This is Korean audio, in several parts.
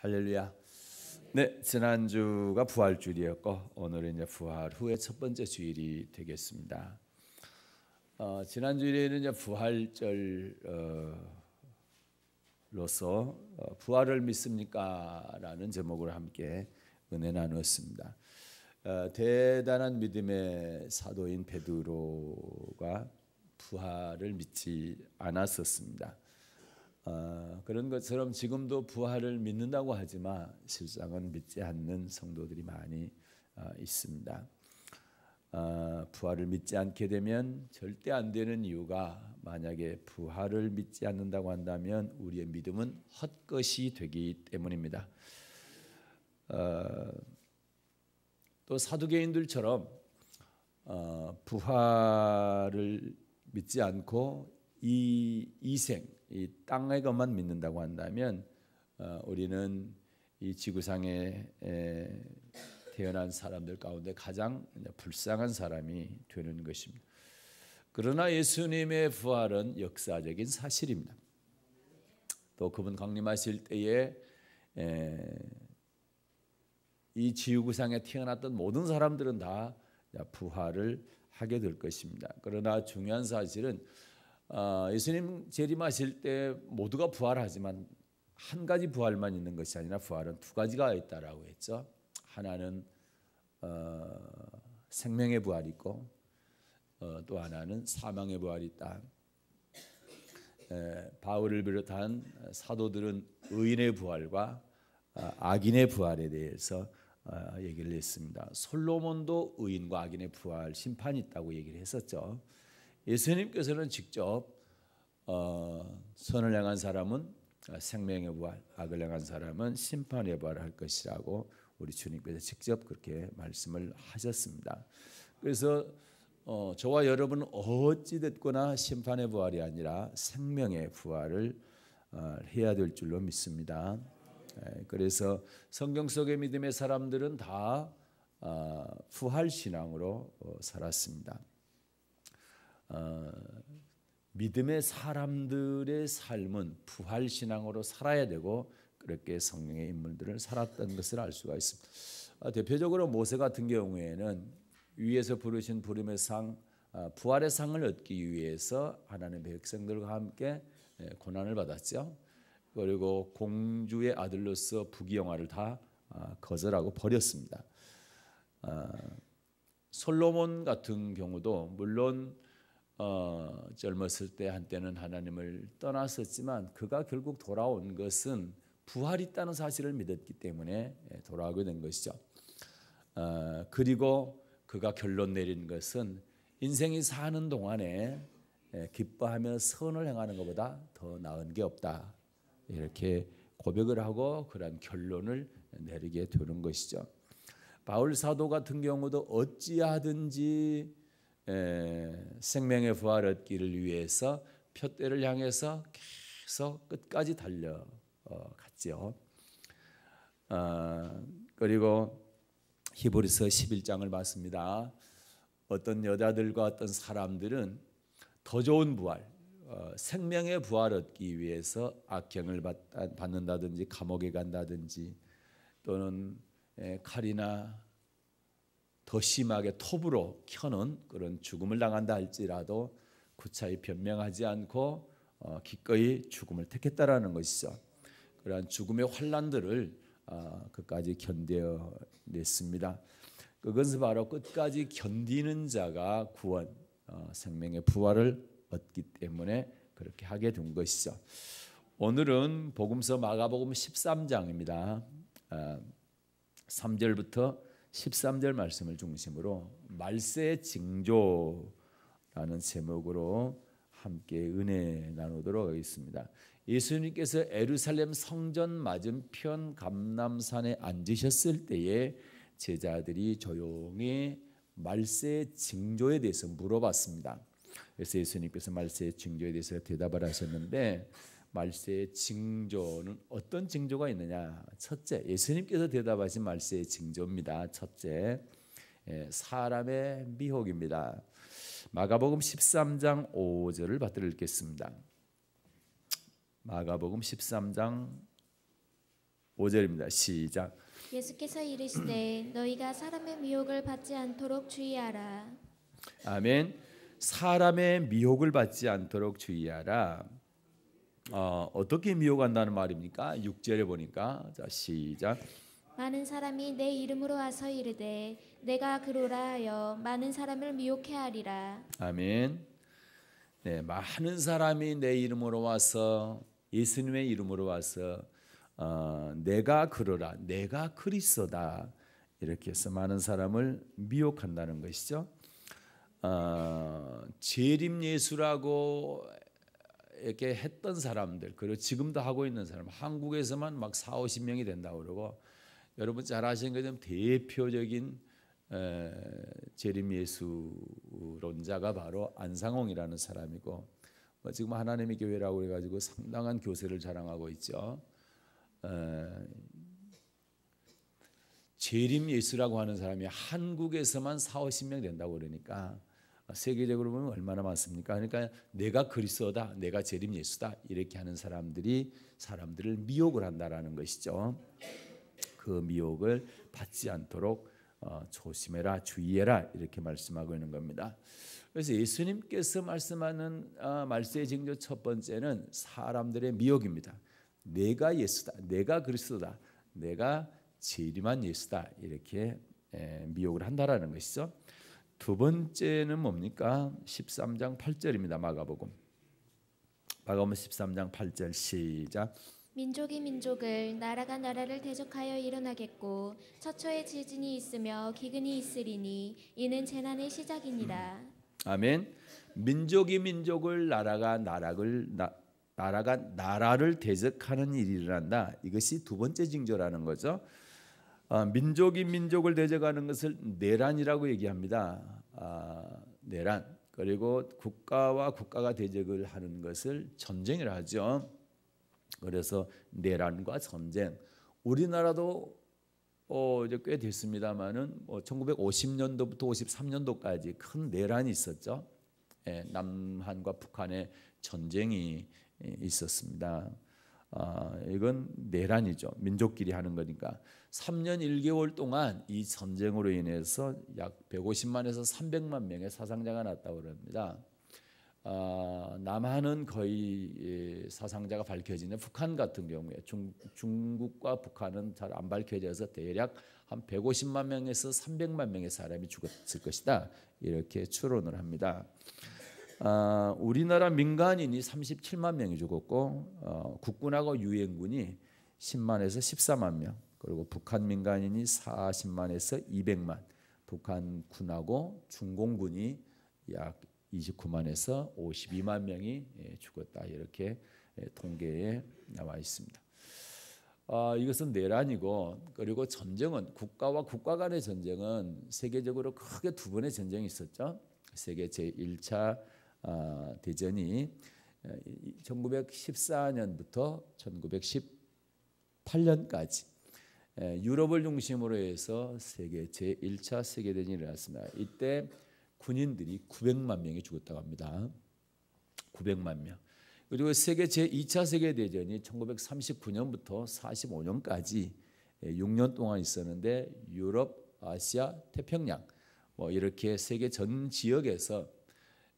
할렐루야. 네, 지난주가 부활주일이었고 오늘은 이제 부활 후의 첫 번째 주일이 되겠습니다. 지난주일에는 이제 부활절로서 부활을 믿습니까? 라는 제목으로 함께 은혜 나누었습니다. 대단한 믿음의 사도인 베드로가 부활을 믿지 않았었습니다. 그런 것처럼 지금도 부활을 믿는다고 하지만 실상은 믿지 않는 성도들이 많이 있습니다. 부활을 믿지 않게 되면 절대 안 되는 이유가, 만약에 부활을 믿지 않는다고 한다면 우리의 믿음은 헛것이 되기 때문입니다. 또 사두개인들처럼 부활을 믿지 않고 이 땅의 것만 믿는다고 한다면 우리는 이 지구상에 태어난 사람들 가운데 가장 불쌍한 사람이 되는 것입니다. 그러나 예수님의 부활은 역사적인 사실입니다. 또 그분 강림하실 때에 이 지구상에 태어났던 모든 사람들은 다 부활을 하게 될 것입니다. 그러나 중요한 사실은 예수님 재림하실 때 모두가 부활하지만 한 가지 부활만 있는 것이 아니라 부활은 두 가지가 있다라고 했죠. 하나는 생명의 부활이 있고 또 하나는 사망의 부활이 있다. 바울을 비롯한 사도들은 의인의 부활과 악인의 부활에 대해서 얘기를 했습니다. 솔로몬도 의인과 악인의 부활, 심판이 있다고 얘기를 했었죠. 예수님께서는 직접 선을 향한 사람은 생명의 부활, 악을 향한 사람은 심판의 부활을 할 것이라고 우리 주님께서 직접 그렇게 말씀을 하셨습니다. 그래서 저와 여러분은 어찌 됐거나 심판의 부활이 아니라 생명의 부활을 해야 될 줄로 믿습니다. 그래서 성경 속의 믿음의 사람들은 다 부활 신앙으로 살았습니다. 믿음의 사람들의 삶은 부활 신앙으로 살아야 되고 그렇게 성령의 인물들을 살았던 것을 알 수가 있습니다. 대표적으로 모세 같은 경우에는 위에서 부르신 부름의 상, 부활의 상을 얻기 위해서 하나님의 백성들과 함께 고난을 받았죠. 그리고 공주의 아들로서 부귀영화를 다 거절하고 버렸습니다. 솔로몬 같은 경우도 물론 젊었을 때 한때는 하나님을 떠났었지만 그가 결국 돌아온 것은 부활이 있다는 사실을 믿었기 때문에 돌아오게 된 것이죠. 그리고 그가 결론 내린 것은 인생이 사는 동안에 기뻐하며 선을 행하는 것보다 더 나은 게 없다, 이렇게 고백을 하고 그런 결론을 내리게 되는 것이죠. 바울 사도 같은 경우도 어찌하든지 생명의 부활 얻기를 위해서 표대를 향해서 계속 끝까지 달려갔죠. 그리고 히브리서 11장을 봤습니다. 어떤 여자들과 어떤 사람들은 더 좋은 부활, 생명의 부활 얻기 위해서 악행을 받는다든지 감옥에 간다든지 또는 칼이나 더 심하게 톱으로 켜는 그런 죽음을 당한다 할지라도 구차히 변명하지 않고 기꺼이 죽음을 택했다라는 것이죠. 그러한 죽음의 환난들을 끝까지 견뎌냈습니다. 그것은 바로 끝까지 견디는 자가 구원, 생명의 부활을 얻기 때문에 그렇게 하게 된 것이죠. 오늘은 복음서 마가복음 13장입니다. 3절부터 13절 말씀을 중심으로 말세의 징조라는 제목으로 함께 은혜 나누도록 하겠습니다. 예수님께서 예루살렘 성전 맞은편 감람산에 앉으셨을 때에 제자들이 조용히 말세의 징조에 대해서 물어봤습니다. 그래서 예수님께서 말세의 징조에 대해서 대답을 하셨는데, 말세의 징조는 어떤 징조가 있느냐? 첫째, 예수님께서 대답하신 말세의 징조입니다. 첫째, 사람의 미혹입니다. 마가복음 13장 5절을 받들어 읽겠습니다. 마가복음 13장 5절입니다. 시작. 예수께서 이르시되 너희가 사람의 미혹을 받지 않도록 주의하라. 아멘. 사람의 미혹을 받지 않도록 주의하라. 어떻게 미혹한다는 말입니까? 6절에 보니까 자 시작. 많은 사람이 내 이름으로 와서 이르되 내가 그로라 하여 많은 사람을 미혹해 하리라. 아멘. 네, 많은 사람이 내 이름으로 와서 예수님의 이름으로 와서 내가 그러라, 내가 그리스도다 이렇게 해서 많은 사람을 미혹한다는 것이죠. 재림 예수라고 이렇게 했던 사람들, 그리고 지금도 하고 있는 사람, 한국에서만 막 40-50명이 된다고 그러고, 여러분 잘 아시는 것처럼 대표적인 재림 예수론자가 바로 안상홍이라는 사람이고, 지금 하나님의 교회라고 해가지고 상당한 교세를 자랑하고 있죠. 재림 예수라고 하는 사람이 한국에서만 40-50명 된다고 그러니까 세계적으로 보면 얼마나 많습니까? 그러니까 내가 그리스도다, 내가 재림 예수다 이렇게 하는 사람들이 사람들을 미혹을 한다라는 것이죠. 그 미혹을 받지 않도록 조심해라, 주의해라 이렇게 말씀하고 있는 겁니다. 그래서 예수님께서 말씀하는 말세의 징조 첫 번째는 사람들의 미혹입니다. 내가 예수다, 내가 그리스도다, 내가 재림한 예수다 이렇게 미혹을 한다라는 것이죠. 두 번째는 뭡니까? 13장 8절입니다. 마가복음 13장 8절 시작. 민족이 민족을 나라가 나라를 대적하여 일어나겠고 처처에 지진이 있으며 기근이 있으리니 이는 재난의 시작이니라. 아멘. 민족이 민족을 나라가 나라를 대적하는 일이 일어난다. 이것이 두 번째 징조라는 거죠. 민족이 민족을 대적하는 것을 내란이라고 얘기합니다. 내란. 그리고 국가와 국가가 대적을 하는 것을 전쟁이라 하죠. 그래서 내란과 전쟁. 우리나라도 이제 꽤 됐습니다만은 1950년도부터 53년도까지 큰 내란이 있었죠. 남한과 북한의 전쟁이 있었습니다. 이건 내란이죠. 민족끼리 하는 거니까. 3년 1개월 동안 이 전쟁으로 인해서 약 150만에서 300만 명의 사상자가 났다고 합니다. 남한은 거의 사상자가 밝혀지는, 북한 같은 경우에 중국과 북한은 잘 안 밝혀져서 대략 한 150만 명에서 300만 명의 사람이 죽었을 것이다 이렇게 추론을 합니다. 우리나라 민간인이 37만 명이 죽었고 국군하고 유엔군이 10만에서 14만 명, 그리고 북한 민간인이 40만에서 200만, 북한 군하고 중공군이 약 29만에서 52만 명이 죽었다 이렇게 통계에 나와 있습니다. 이것은 내란이고, 그리고 전쟁은 국가와 국가 간의 전쟁은 세계적으로 크게 두 번의 전쟁이 있었죠. 세계 제1차 대전이 1914년부터 1918년까지 유럽을 중심으로 해서 세계 제1차 세계대전이 일어났습니다. 이때 군인들이 900만 명이 죽었다고 합니다. 900만 명. 그리고 세계 제2차 세계대전이 1939년부터 45년까지 6년 동안 있었는데 유럽, 아시아, 태평양 이렇게 세계 전 지역에서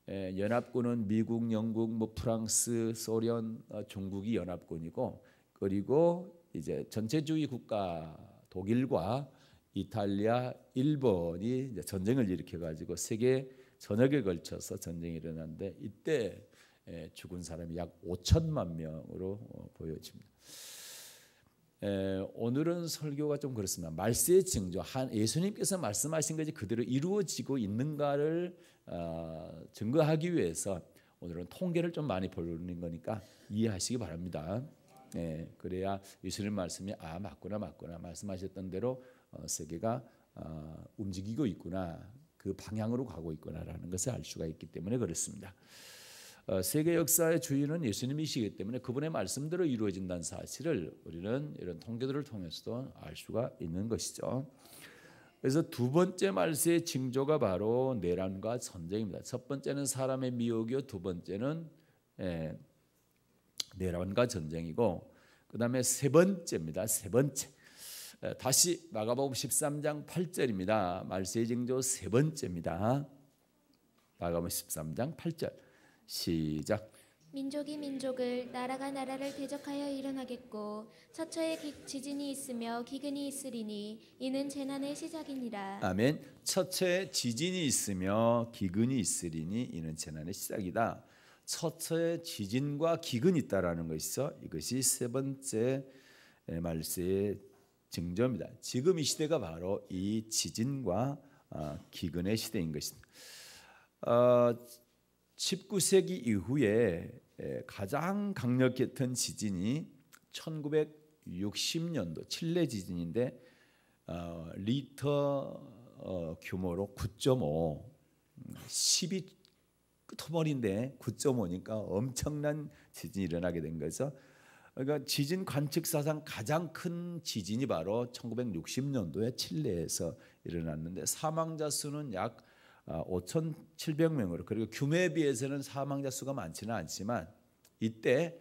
연합군은 미국, 영국, 프랑스, 소련, 중국이 연합군이고, 그리고 이제 전체주의 국가 독일과 이탈리아, 일본이 이제 전쟁을 일으켜 가지고 세계 전역에 걸쳐서 전쟁이 일어났는데 이때 죽은 사람이 약 5천만 명으로 보여집니다. 오늘은 설교가 좀 그렇습니다. 말세의 징조, 예수님께서 말씀하신 것이 그대로 이루어지고 있는가를 증거하기 위해서 오늘은 통계를 좀 많이 보는 거니까 이해하시기 바랍니다. 그래야 예수님 말씀이 맞구나 말씀하셨던 대로 세계가 움직이고 있구나, 그 방향으로 가고 있구나라는 것을 알 수가 있기 때문에 그렇습니다. 세계 역사의 주인은 예수님이시기 때문에 그분의 말씀대로 이루어진다는 사실을 우리는 이런 통계들을 통해서도 알 수가 있는 것이죠. 그래서 두 번째 말세의 징조가 바로 내란과 전쟁입니다. 첫 번째는 사람의 미혹이요, 두 번째는 내란과 전쟁이고, 그 다음에 세 번째입니다. 세 번째. 다시 마가복음 13장 8절입니다. 말세의 징조 세 번째입니다. 마가복음 13장 8절 시작. 민족이 민족을 나라가 나라를 대적하여 일어나겠고 처처에 지진이 있으며 기근이 있으리니 이는 재난의 시작이니라. 아멘. 처처에 지진이 있으며 기근이 있으리니 이는 재난의 시작이다. 처처에 지진과 기근이 있다라는 것이죠. 이것이 세 번째 말세의 징조입니다. 지금 이 시대가 바로 이 지진과 기근의 시대인 것입니다. 19세기 이후에 가장 강력했던 지진이 1960년도 칠레 지진인데 리터 규모로 9.5, 10이 끄트머리인데 9.5니까 엄청난 지진이 일어나게 된 거죠. 그러니까 지진 관측사상 가장 큰 지진이 바로 1960년도에 칠레에서 일어났는데 사망자 수는 약 5,700명으로 그리고 규모에 비해서는 사망자 수가 많지는 않지만 이때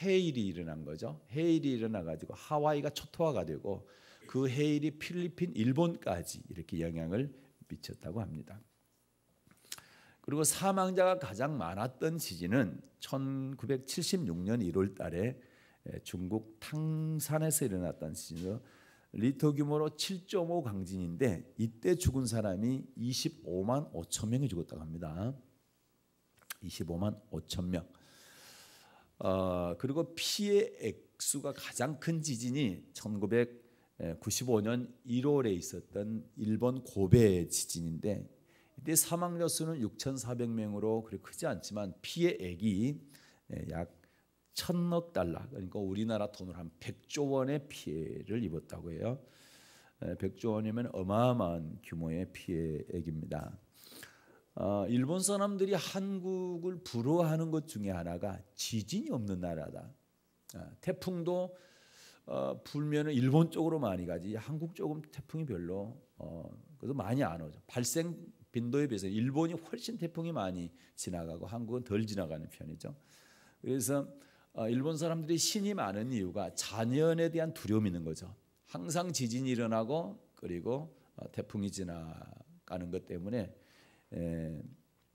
해일이 일어난 거죠. 해일이 일어나 가지고 하와이가 초토화가 되고 그 해일이 필리핀, 일본까지 이렇게 영향을 미쳤다고 합니다. 그리고 사망자가 가장 많았던 지진은 1976년 1월 달에 중국 탕산에서 일어났던 지진으로 리터 규모로 7.5 강진인데 이때 죽은 사람이 25만 5천 명이 죽었다고 합니다. 25만 5천 명. 그리고 피해 액수가 가장 큰 지진이 1995년 1월에 있었던 일본 고베 지진인데 이때 사망자 수는 6,400명으로 그리 크지 않지만 피해액이 약 1,000억 달러 그러니까 우리나라 돈으로 한 100조 원의 피해를 입었다고 해요. 100조 원이면 어마어마한 규모의 피해액입니다. 일본 사람들이 한국을 부러워하는 것 중에 하나가 지진이 없는 나라다. 태풍도 불면은 일본 쪽으로 많이 가지 한국 쪽은 태풍이 별로 그래도 많이 안 오죠. 발생 빈도에 비해서 일본이 훨씬 태풍이 많이 지나가고 한국은 덜 지나가는 편이죠. 그래서 일본 사람들이 신이 많은 이유가 자연에 대한 두려움이 있는 거죠. 항상 지진이 일어나고 그리고 태풍이 지나가는 것 때문에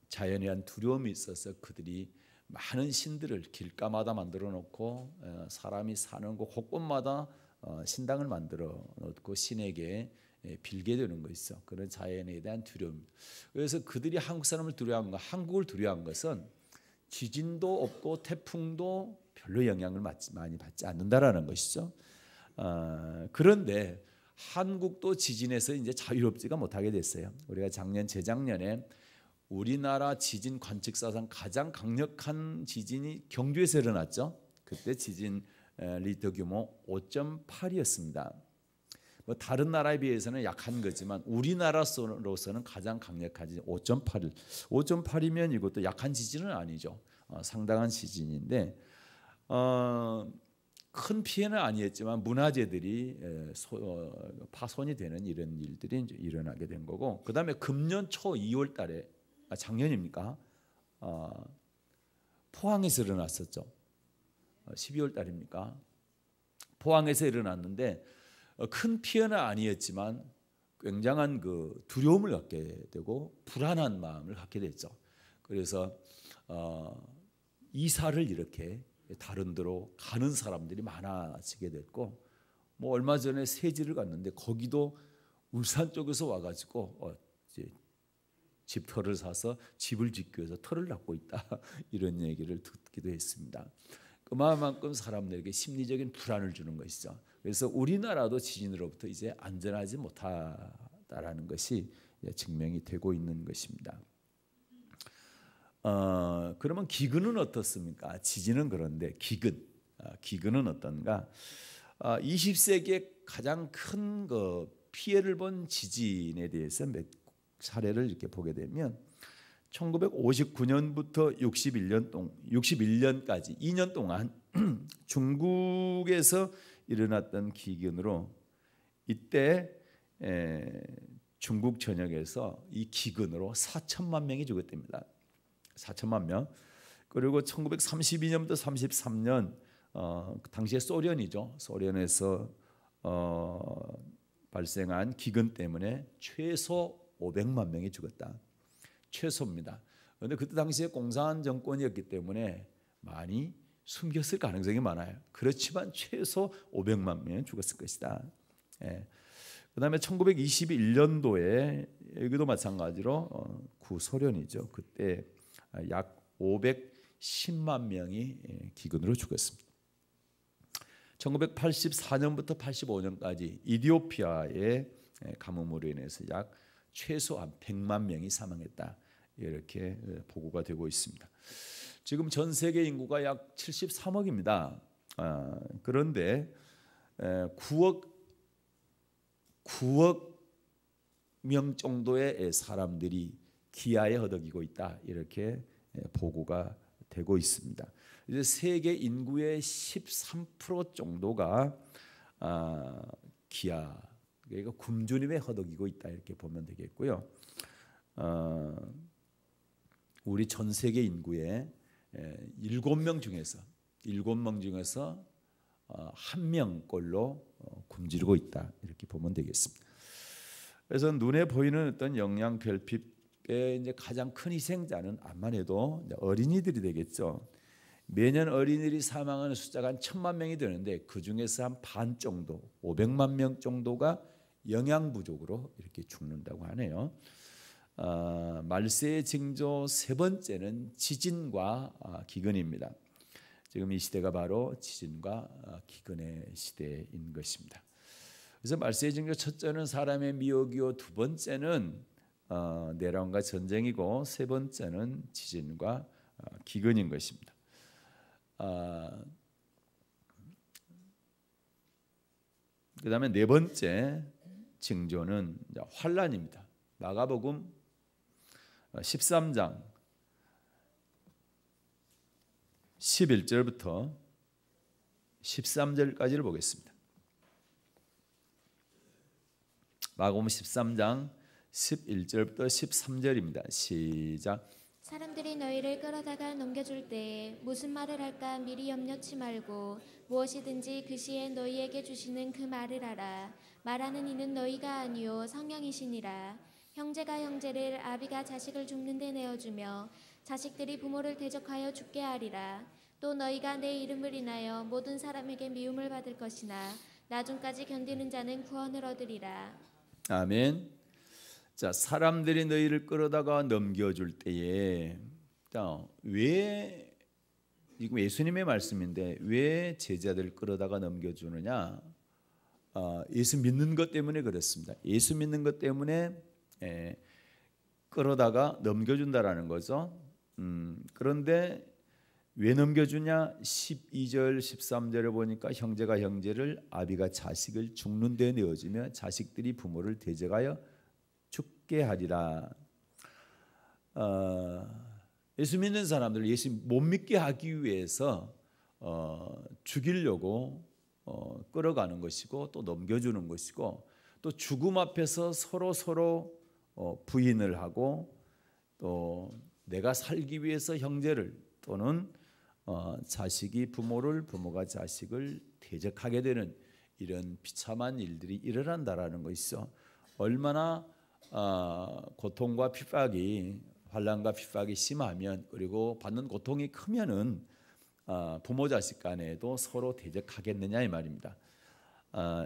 자연에 대한 두려움이 있어서 그들이 많은 신들을 길가마다 만들어 놓고 사람이 사는 곳 곳곳마다 신당을 만들어 놓고 신에게 빌게 되는 것이죠. 그런 자연에 대한 두려움. 그래서 그들이 한국 사람을 두려워한 것, 한국을 두려워한 것은 지진도 없고 태풍도 별로 영향을 많이 받지 않는다라는 것이죠. 그런데 한국도 지진에서 이제 자유롭지가 못하게 됐어요. 우리가 재작년에 우리나라 지진 관측사상 가장 강력한 지진이 경주에서 일어났죠. 그때 지진 리터 규모 5.8이었습니다. 뭐 다른 나라에 비해서는 약한 거지만 우리나라로서는 가장 강력한 지진 5.8. 5.8이면 이것도 약한 지진은 아니죠. 상당한 지진인데 큰 피해는 아니었지만 문화재들이 파손이 되는 이런 일들이 이제 일어나게 된 거고 그 다음에 금년 초 2월 달에 작년입니까? 포항에서 일어났었죠. 12월 달입니까? 포항에서 일어났는데 큰 피해는 아니었지만 굉장한 그 두려움을 갖게 되고 불안한 마음을 갖게 됐죠. 그래서 이사를 이렇게 다른 데로 가는 사람들이 많아지게 됐고 뭐 얼마 전에 세지를 갔는데 거기도 울산 쪽에서 와가지고 이제 집터를 사서 집을 짓기 위해서 터를 닦고 있다 이런 얘기를 듣기도 했습니다. 그만큼 사람들에게 심리적인 불안을 주는 것이죠. 그래서 우리나라도 지진으로부터 이제 안전하지 못하다라는 것이 증명이 되고 있는 것입니다. 그러면 기근은 어떻습니까? 지진은 그런데 기근은 어떤가? 20세기에 가장 큰 그 피해를 본 지진에 대해서 몇 사례를 이렇게 보게 되면 1959년부터 61년까지 2년 동안 중국에서 일어났던 기근으로 이때 중국 전역에서 이 기근으로 4천만 명이 죽었답니다. 4천만 명. 그리고 1932년부터 33년 당시에 소련이죠. 소련에서 발생한 기근 때문에 최소 500만 명이 죽었다. 최소입니다. 그런데 그때 당시에 공산 정권이었기 때문에 많이 숨겼을 가능성이 많아요. 그렇지만 최소 500만 명이 죽었을 것이다. 예. 그다음에 1921년도에 여기도 마찬가지로 구소련이죠. 그때 약 510만 명이 기근으로 죽었습니다. 1984년부터 85년까지 이디오피아의 가뭄으로 인해서 약 최소한 100만 명이 사망했다. 이렇게 보고가 되고 있습니다. 지금 전 세계 인구가 약 73억입니다. 그런데 9억 명 정도의 사람들이 기아에 허덕이고 있다. 이렇게 보고가 되고 있습니다. 이제 세계 인구의 13% 정도가 기아, 그러니까 굶주림에 허덕이고 있다. 이렇게 보면 되겠고요. 우리 전 세계 인구의 7명 중에서 1명꼴로 굶주리고 있다. 이렇게 보면 되겠습니다. 그래서 눈에 보이는 어떤 영양 결핍의 이제 가장 큰 희생자는 암만 해도 어린이들이 되겠죠. 매년 어린이들이 사망하는 숫자가 한 1000만 명이 되는데 그 중에서 한 반 정도, 500만 명 정도가 영양 부족으로 이렇게 죽는다고 하네요. 말세의 징조 세 번째는 지진과 기근입니다. 지금 이 시대가 바로 지진과 기근의 시대인 것입니다. 그래서 말세의 징조 첫째는 사람의 미혹이요, 두 번째는 내란과 전쟁이고, 세 번째는 지진과 기근인 것입니다. 그 다음에 네 번째 징조는 환란입니다. 마가복음 13장 11절부터 13절까지를 보겠습니다. 마가복음 13장 11절부터 13절입니다. 시작. 사람들이 너희를 끌어다가 넘겨줄 때에 무슨 말을 할까 미리 염려치 말고 무엇이든지 그 시에 너희에게 주시는 그 말을 하라. 말하는 이는 너희가 아니요 성령이시니라. 형제가 형제를, 아비가 자식을 죽는 데 내어주며 자식들이 부모를 대적하여 죽게 하리라. 또 너희가 내 이름을 인하여 모든 사람에게 미움을 받을 것이나 나중까지 견디는 자는 구원을 얻으리라. 아멘. 자, 사람들이 너희를 끌어다가 넘겨줄 때에, 왜, 이거 예수님의 말씀인데 왜 제자들을 끌어다가 넘겨주느냐? 예수 믿는 것 때문에 그렇습니다. 예수 믿는 것 때문에 끌어다가 넘겨준다라는 거죠. 그런데 왜 넘겨주냐? 12절 13절을 보니까 형제가 형제를, 아비가 자식을 죽는 데 내어주며 자식들이 부모를 대적하여 죽게 하리라. 예수 믿는 사람들 예수 못 믿게 하기 위해서 죽이려고 끌어가는 것이고, 또 넘겨주는 것이고, 또 죽음 앞에서 서로 부인을 하고, 또 내가 살기 위해서 형제를, 또는 자식이 부모를, 부모가 자식을 대적하게 되는 이런 비참한 일들이 일어난다라는 것이죠. 얼마나 고통과 핍박이, 환난과 핍박이 심하면, 그리고 받는 고통이 크면은 부모 자식 간에도 서로 대적하겠느냐 이 말입니다.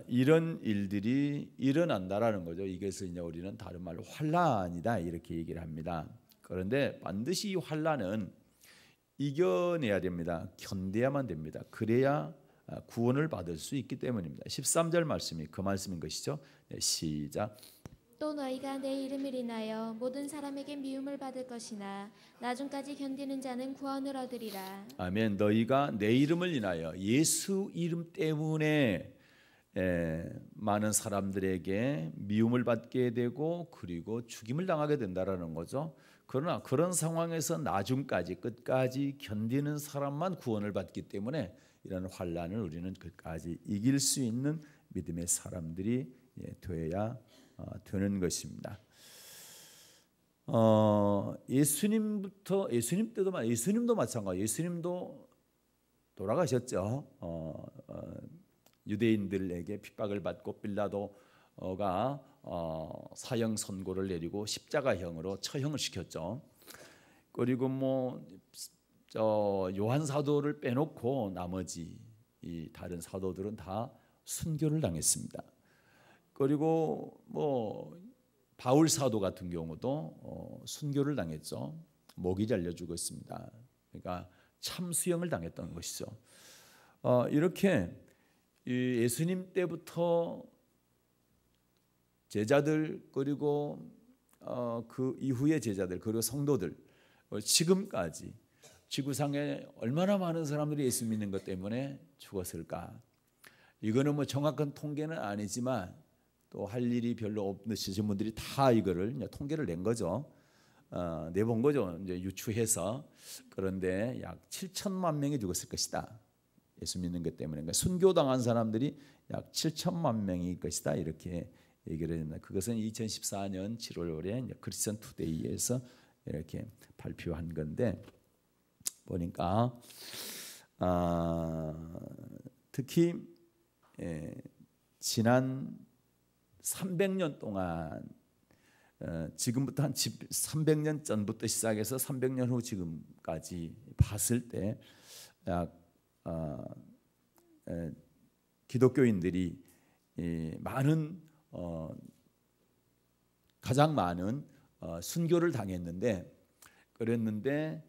이런 일들이 일어난다라는 거죠. 이것을 이제 우리는 다른 말로 환난이다 이렇게 얘기를 합니다. 그런데 반드시 이 환난은 이겨내야 됩니다. 견뎌야만 됩니다. 그래야 구원을 받을 수 있기 때문입니다. 13절 말씀이 그 말씀인 것이죠. 네, 시작. 또 너희가 내 이름을 인하여 모든 사람에게 미움을 받을 것이나 나중까지 견디는 자는 구원을 얻으리라. 아멘. 너희가 내 이름을 인하여, 예수 이름 때문에 많은 사람들에게 미움을 받게 되고, 그리고 죽임을 당하게 된다라는 거죠. 그러나 그런 상황에서 나중까지, 끝까지 견디는 사람만 구원을 받기 때문에 이런 환난을 우리는 끝까지 이길 수 있는 믿음의 사람들이 되어야 되는 것입니다. 예수님도 마찬가지. 예수님도 돌아가셨죠. 유대인들에게 핍박을 받고 빌라도가 사형 선고를 내리고 십자가형으로 처형을 시켰죠. 그리고 요한 사도를 빼놓고 나머지 이 다른 사도들은 다 순교를 당했습니다. 그리고 바울 사도 같은 경우도 순교를 당했죠. 목이 잘려 죽었습니다. 그러니까 참수형을 당했던 것이죠. 이렇게 예수님 때부터 제자들 그리고 그 이후의 제자들 그리고 성도들 지금까지 지구상에 얼마나 많은 사람들이 예수 믿는 것 때문에 죽었을까? 이거는 정확한 통계는 아니지만 또 할 일이 별로 없으신 분들이 다 이거를 통계를 낸 거죠. 내본 거죠. 이제 유추해서. 그런데 약 7천만 명이 죽었을 것이다. 예수 믿는 것 때문에. 그러니까 순교당한 사람들이 약 7천만 명일 것이다. 이렇게 얘기를 했는데 그것은 2014년 7월에 크리스천 투데이에서 이렇게 발표한 건데 보니까 특히 지난 300년 동안 지금부터 한 300년 전부터 시작해서 300년 후 지금까지 봤을 때 약 기독교인들이 가장 많은 순교를 당했는데 그랬는데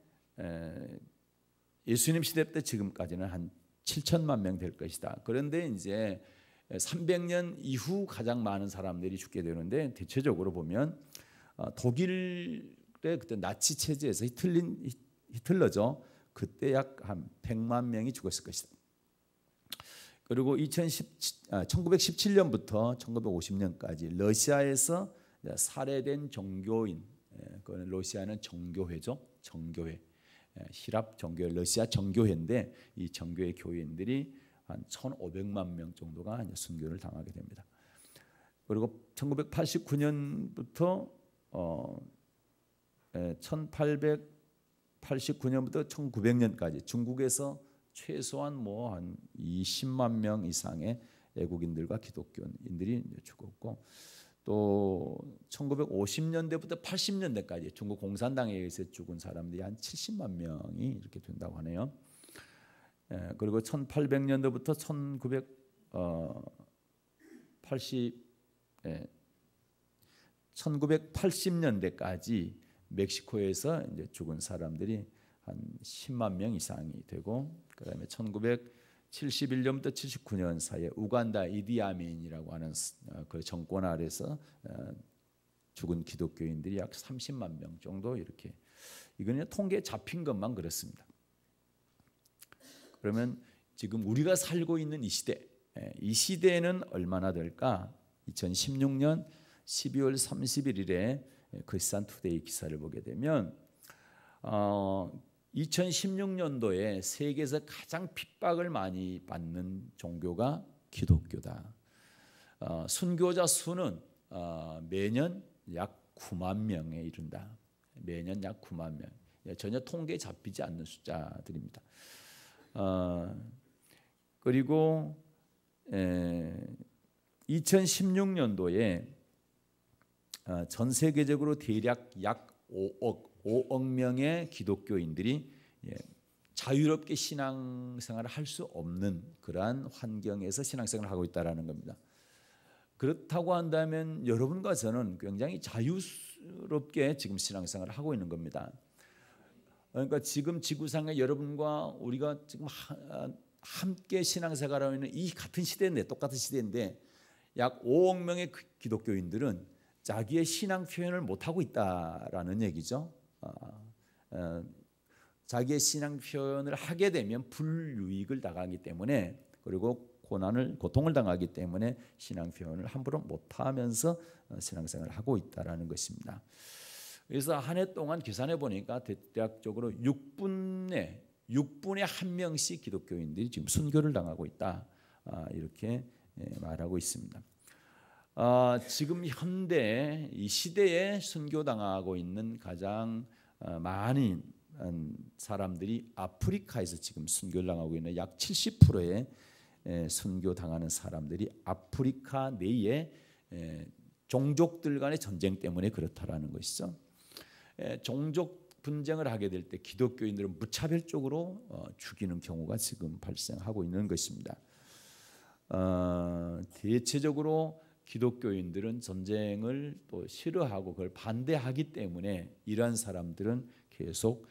예수님 시대 때 지금까지는 한 7천만 명 될 것이다. 그런데 이제 300년 이후 가장 많은 사람들이 죽게 되는데 대체적으로 보면 독일의 그때 나치 체제에서 히틀러죠. 그때 약 한 100만 명이 죽었을 것이다. 그리고 1917년부터 1950년까지 러시아에서 살해된 종교인, 그건 러시아는 정교회죠. 정교회, 히랍 정교회, 러시아 정교회인데 이 정교회 교인들이 한 1,500만 명 정도가 순교를 당하게 됩니다. 그리고 1989년부터 1889년부터 1900년까지 중국에서 최소한 한 20만 명 이상의 애국인들과 기독교인들이 죽었고 또 1950년대부터 80년대까지 중국 공산당에 의해서 죽은 사람들이 한 70만 명이 이렇게 된다고 하네요. 그리고 1800년도부터 1980년대까지 멕시코에서 이제 죽은 사람들이 한 10만 명 이상이 되고 그다음에 1971년부터 79년 사이에 우간다 이디아민이라고 하는 그 정권 아래서 죽은 기독교인들이 약 30만 명 정도 이렇게 이거는 통계에 잡힌 것만 그렇습니다. 그러면 지금 우리가 살고 있는 이 시대에는 얼마나 될까? 2016년 12월 31일에 크리스천 투데이 기사를 보게 되면 2016년도에 세계에서 가장 핍박을 많이 받는 종교가 기독교다. 순교자 수는 매년 약 9만 명에 이른다. 매년 약 9만 명. 전혀 통계에 잡히지 않는 숫자들입니다. 그리고 2016년도에 전 세계적으로 대략 약 5억 명의 기독교인들이 자유롭게 신앙생활을 할 수 없는 그러한 환경에서 신앙생활을 하고 있다는 겁니다. 그렇다고 한다면 여러분과 저는 굉장히 자유롭게 지금 신앙생활을 하고 있는 겁니다. 그러니까 지금 지구상에 여러분과 우리가 지금 함께 신앙생활하고 있는 이 같은 시대인데 똑같은 시대인데 약 5억 명의 기독교인들은 자기의 신앙 표현을 못하고 있다라는 얘기죠. 자기의 신앙 표현을 하게 되면 불이익을 당하기 때문에 그리고 고통을 당하기 때문에 신앙 표현을 함부로 못하면서 신앙생활을 하고 있다라는 것입니다. 그래서 한 해 동안 계산해 보니까 대략적으로 6분의 1명씩 기독교인들이 지금 순교를 당하고 있다. 이렇게 말하고 있습니다. 지금 현대 이 시대에 순교당하고 있는 가장 많이 사람들이 아프리카에서 지금 순교를 당하고 있는 약 70%의 순교 당하는 사람들이 아프리카 내의 종족들 간의 전쟁 때문에 그렇다라는 것이죠. 종족 분쟁을 하게 될 때 기독교인들은 무차별적으로 죽이는 경우가 지금 발생하고 있는 것입니다. 대체적으로 기독교인들은 전쟁을 또 싫어하고 그걸 반대하기 때문에 이러한 사람들은 계속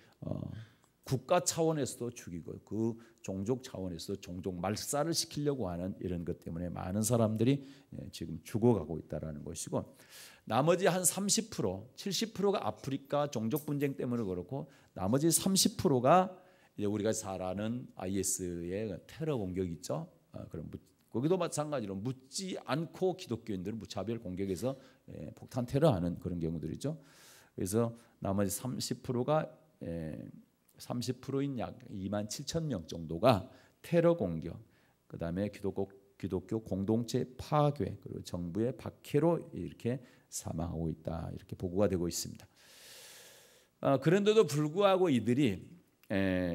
국가 차원에서도 죽이고 그 종족 차원에서도 종족 말살을 시키려고 하는 이런 것 때문에 많은 사람들이 지금 죽어가고 있다는 것이고, 나머지 한 30%, 70%가 아프리카 종족 분쟁 때문에 그렇고, 나머지 30%가 이제 우리가 잘 아는 IS의 테러 공격이 있죠. 그럼 거기도 마찬가지로 묻지 않고 기독교인들은 무차별 공격해서 폭탄 테러하는 그런 경우들이죠. 그래서 나머지 30%가 30%인 약 2만 7천 명 정도가 테러 공격, 그 다음에 기독교 공동체 파괴, 그리고 정부의 박해로 이렇게 사망하고 있다, 이렇게 보고가 되고 있습니다. 그런데도 불구하고 이들이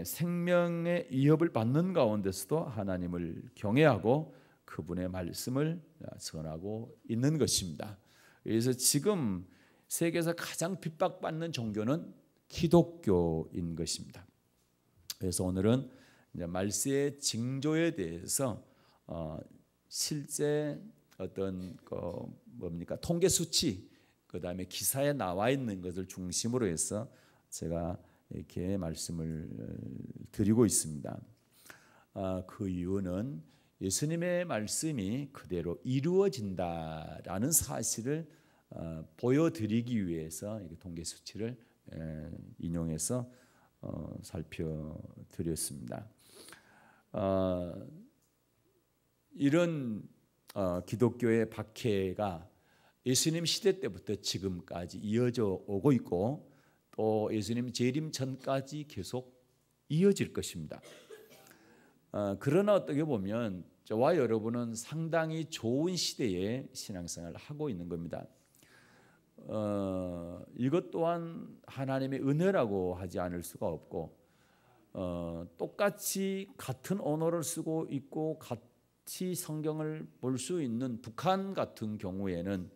생명의 위협을 받는 가운데서도 하나님을 경외하고 그분의 말씀을 전하고 있는 것입니다. 그래서 지금 세계에서 가장 핍박받는 종교는 기독교인 것입니다. 그래서 오늘은 이제 말세의 징조에 대해서 실제 어떤 통계 수치, 그 다음에 기사에 나와 있는 것을 중심으로 해서 제가 이렇게 말씀을 드리고 있습니다. 그 이유는 예수님의 말씀이 그대로 이루어진다라는 사실을 보여드리기 위해서 이렇게 통계 수치를 인용해서 살펴드렸습니다. 이런 기독교의 박해가 예수님 시대 때부터 지금까지 이어져 오고 있고, 또 예수님 재림 전까지 계속 이어질 것입니다. 그러나 어떻게 보면 저와 여러분은 상당히 좋은 시대에 신앙생활을 하고 있는 겁니다. 이것 또한 하나님의 은혜라고 하지 않을 수가 없고, 똑같이 같은 언어를 쓰고 있고 같이 성경을 볼 수 있는 북한 같은 경우에는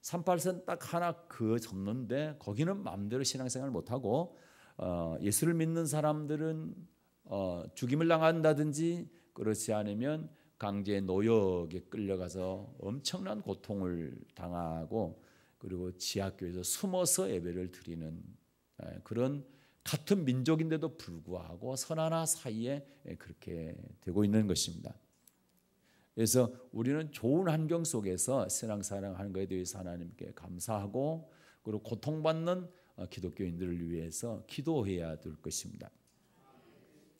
38선 딱 하나 그어졌는데 거기는 마음대로 신앙생활을 못하고 예수를 믿는 사람들은 죽임을 당한다든지, 그렇지 않으면 강제 노역에 끌려가서 엄청난 고통을 당하고, 그리고 지하교에서 숨어서 예배를 드리는 그런 같은 민족인데도 불구하고 선하나 사이에 그렇게 되고 있는 것입니다. 그래서 우리는 좋은 환경 속에서 신앙생활하는 것에 대해서 하나님께 감사하고, 그리고 고통받는 기독교인들을 위해서 기도해야 될 것입니다.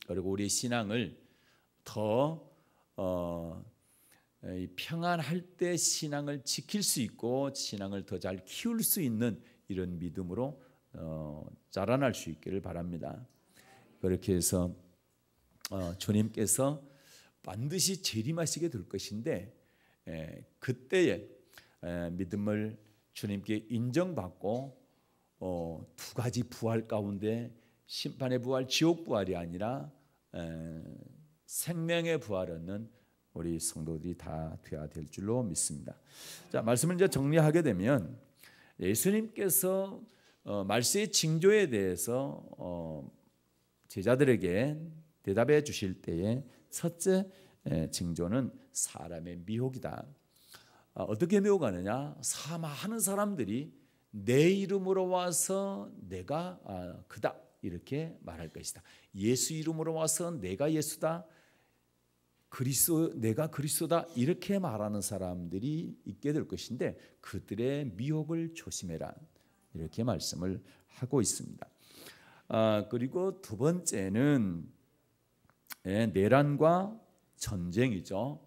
그리고 우리 신앙을 더 평안할 때 신앙을 지킬 수 있고 신앙을 더 잘 키울 수 있는 이런 믿음으로 자라날 수 있기를 바랍니다. 그렇게 해서 주님께서 반드시 재림하시게 될 것인데, 그때의 믿음을 주님께 인정받고 두 가지 부활 가운데 심판의 부활, 지옥 부활이 아니라 생명의 부활은 우리 성도들이 다 되어야 될 줄로 믿습니다. 자, 말씀을 이제 정리하게 되면 예수님께서 말세의 징조에 대해서 제자들에게 대답해 주실 때에 첫째 징조는 사람의 미혹이다. 어떻게 미혹하느냐? 많은 사람들이 내 이름으로 와서 내가 그다 이렇게 말할 것이다. 예수 이름으로 와서 내가 예수다, 내가 그리스도다 이렇게 말하는 사람들이 있게 될 것인데, 그들의 미혹을 조심해라 이렇게 말씀을 하고 있습니다. 그리고 두 번째는 내란과 전쟁이죠.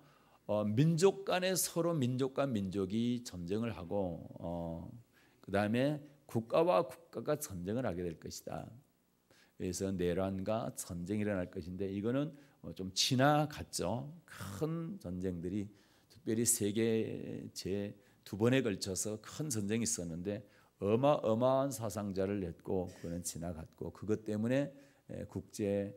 민족 간에 서로 민족 간 민족이 전쟁을 하고 그 다음에 국가와 국가가 전쟁을 하게 될 것이다. 그래서 내란과 전쟁이 일어날 것인데, 이거는 좀 지나갔죠. 큰 전쟁들이 특별히 세계 제2번에 걸쳐서 큰 전쟁이 있었는데 어마어마한 사상자를 냈고 그는 지나갔고 그것 때문에 국제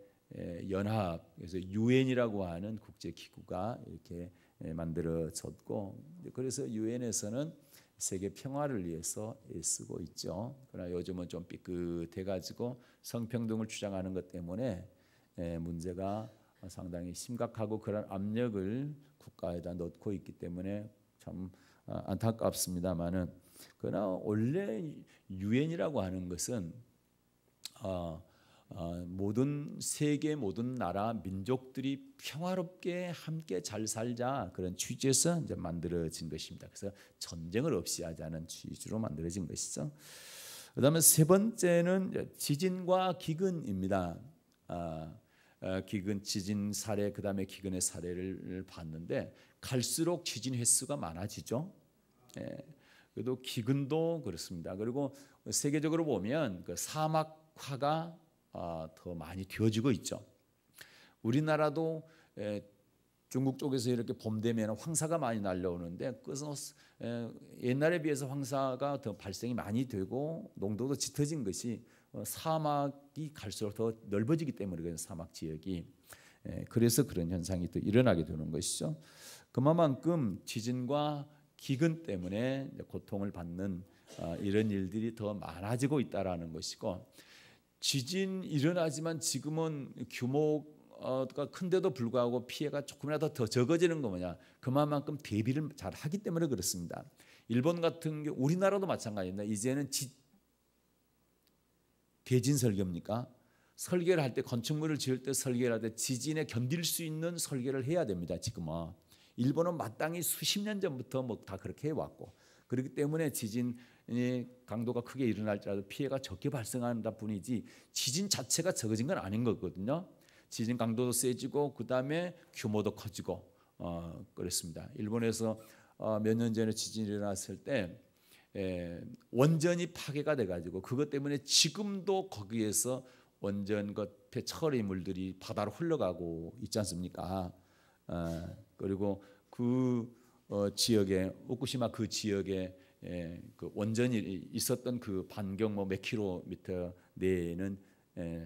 연합 그래서 유엔이라고 하는 국제 기구가 이렇게 만들어졌고 그래서 유엔에서는 세계 평화를 위해서 애쓰고 있죠. 그러나 요즘은 좀 삐끗해 가지고 성평등을 주장하는 것 때문에 문제가 상당히 심각하고 그런 압력을 국가에다 넣고 있기 때문에 참 안타깝습니다만은 그러나 원래 유엔이라고 하는 것은 모든 세계 모든 나라 민족들이 평화롭게 함께 잘 살자 그런 취지에서 이제 만들어진 것입니다. 그래서 전쟁을 없이 하자는 취지로 만들어진 것이죠. 그다음에 세 번째는 지진과 기근입니다. 기근 지진 사례 그다음에 기근의 사례를 봤는데 갈수록 지진 횟수가 많아지죠. 그래도 기근도 그렇습니다. 그리고 세계적으로 보면 그 사막화가 더 많이 되어지고 있죠. 우리나라도 중국 쪽에서 이렇게 봄 되면 황사가 많이 날려오는데 그래서 옛날에 비해서 황사가 더 발생이 많이 되고 농도도 짙어진 것이 사막이 갈수록 더 넓어지기 때문에 그런 사막 지역이 그래서 그런 현상이 또 일어나게 되는 것이죠. 그만큼 지진과 기근 때문에 고통을 받는 이런 일들이 더 많아지고 있다라는 것이고 지진 일어나지만 지금은 규모가 큰데도 불구하고 피해가 조금이라도 더 적어지는 거 뭐냐 그만큼 대비를 잘 하기 때문에 그렇습니다. 일본 같은 경우 우리나라도 마찬가지입니다. 이제는 대진 설계입니까? 설계를 할 때 건축물을 지을 때 설계를 할 때 지진에 견딜 수 있는 설계를 해야 됩니다. 지금은 일본은 마땅히 수십 년 전부터 뭐 다 그렇게 해왔고 그렇기 때문에 지진이 강도가 크게 일어날지라도 피해가 적게 발생한다 뿐이지 지진 자체가 적어진 건 아닌 거거든요. 지진 강도도 세지고 그 다음에 규모도 커지고 그렇습니다. 일본에서 몇 년 전에 지진이 일어났을 때 원전이 파괴가 돼가지고 그것 때문에 지금도 거기에서 원전 그 폐처리물들이 바다로 흘러가고 있지 않습니까? 그리고 그 지역에 후쿠시마 그 지역에 그 원전이 있었던 그 반경 뭐 몇 킬로미터 내에는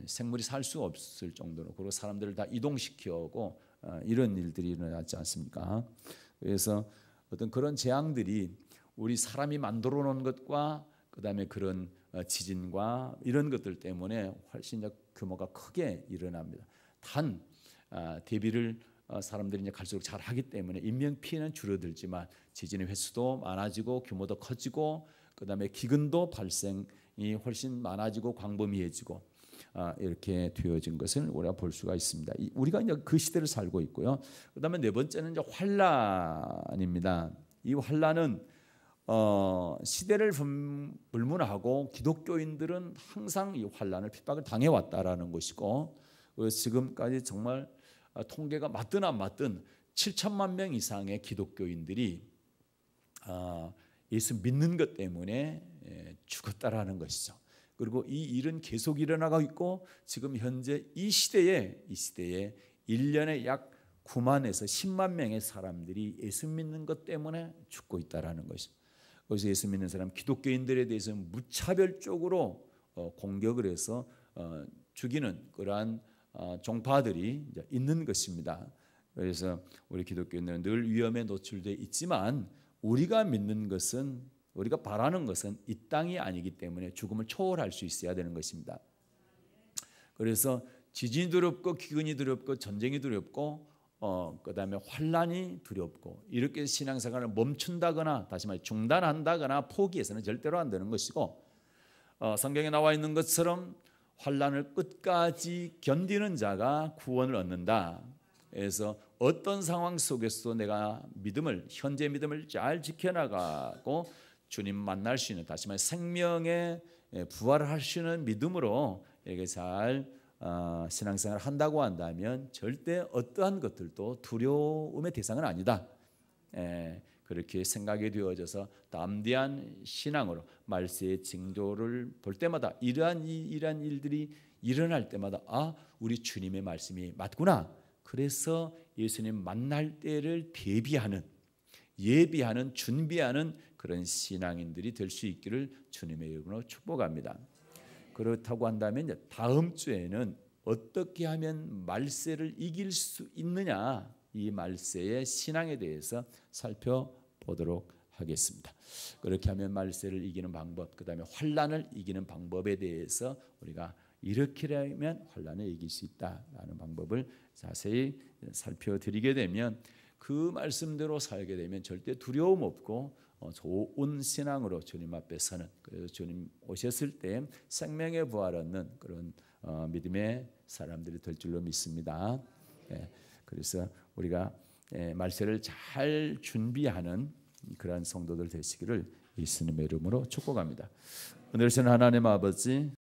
생물이 살 수 없을 정도로 그리고 사람들을 다 이동시켜고 이런 일들이 일어났지 않습니까? 그래서 어떤 그런 재앙들이 우리 사람이 만들어 놓은 것과 그다음에 그런 지진과 이런 것들 때문에 훨씬 더 규모가 크게 일어납니다. 단 대비를 사람들이 이제 갈수록 잘 하기 때문에 인명 피해는 줄어들지만 지진의 횟수도 많아지고 규모도 커지고 그다음에 기근도 발생이 훨씬 많아지고 광범위해지고 이렇게 되어진 것을 우리가 볼 수가 있습니다. 우리가 이제 그 시대를 살고 있고요. 그다음에 네 번째는 이제 환란입니다. 이 환란은 시대를 불문하고 기독교인들은 항상 이 환란을 핍박을 당해왔다라는 것이고 지금까지 정말 통계가 맞든 안 맞든 7천만 명 이상의 기독교인들이 예수 믿는 것 때문에 죽었다라는 것이죠. 그리고 이 일은 계속 일어나고 있고 지금 현재 이 시대에 1년에 약 9만에서 10만 명의 사람들이 예수 믿는 것 때문에 죽고 있다라는 것이죠. 그래서 예수 믿는 사람 기독교인들에 대해서 무차별적으로 공격을 해서 죽이는 그러한 종파들이 있는 것입니다. 그래서 우리 기독교인들은 늘 위험에 노출되어 있지만 우리가 믿는 것은 우리가 바라는 것은 이 땅이 아니기 때문에 죽음을 초월할 수 있어야 되는 것입니다. 그래서 지진이 두렵고 기근이 두렵고 전쟁이 두렵고 그다음에 환란이 두렵고 이렇게 신앙생활을 멈춘다거나 다시 말해 중단한다거나 포기해서는 절대로 안 되는 것이고 성경에 나와 있는 것처럼 환란을 끝까지 견디는 자가 구원을 얻는다. 그래서 어떤 상황 속에서도 내가 현재 믿음을 잘 지켜나가고 주님 만날 수 있는 다시 말해 생명의 부활을 할 수 있는 믿음으로 이렇게 잘 신앙생활을 한다고 한다면 절대 어떠한 것들도 두려움의 대상은 아니다. 그렇게 생각이 되어져서 담대한 신앙으로 말세의 징조를 볼 때마다 이러한 일들이 일어날 때마다 우리 주님의 말씀이 맞구나. 그래서 예수님 만날 때를 예비하는 준비하는 그런 신앙인들이 될 수 있기를 주님의 이름으로 축복합니다. 그렇다고 한다면 이제 다음 주에는 어떻게 하면 말세를 이길 수 있느냐, 이 말세의 신앙에 대해서 살펴보도록 하겠습니다. 그렇게 하면 말세를 이기는 방법, 그 다음에 환난을 이기는 방법에 대해서 우리가 이렇게 하면 환난을 이길 수 있다라는 방법을 자세히 살펴드리게 되면, 그 말씀대로 살게 되면 절대 두려움 없고 좋은 신앙으로 주님 앞에 서는, 그래서 주님 오셨을 때 생명의 부활 얻는 그런 믿음의 사람들이 될 줄로 믿습니다. 그래서 우리가 말세를 잘 준비하는 그러한 성도들 되시기를 예수님의 이름으로 축복합니다. 오늘 저는 하나님 아버지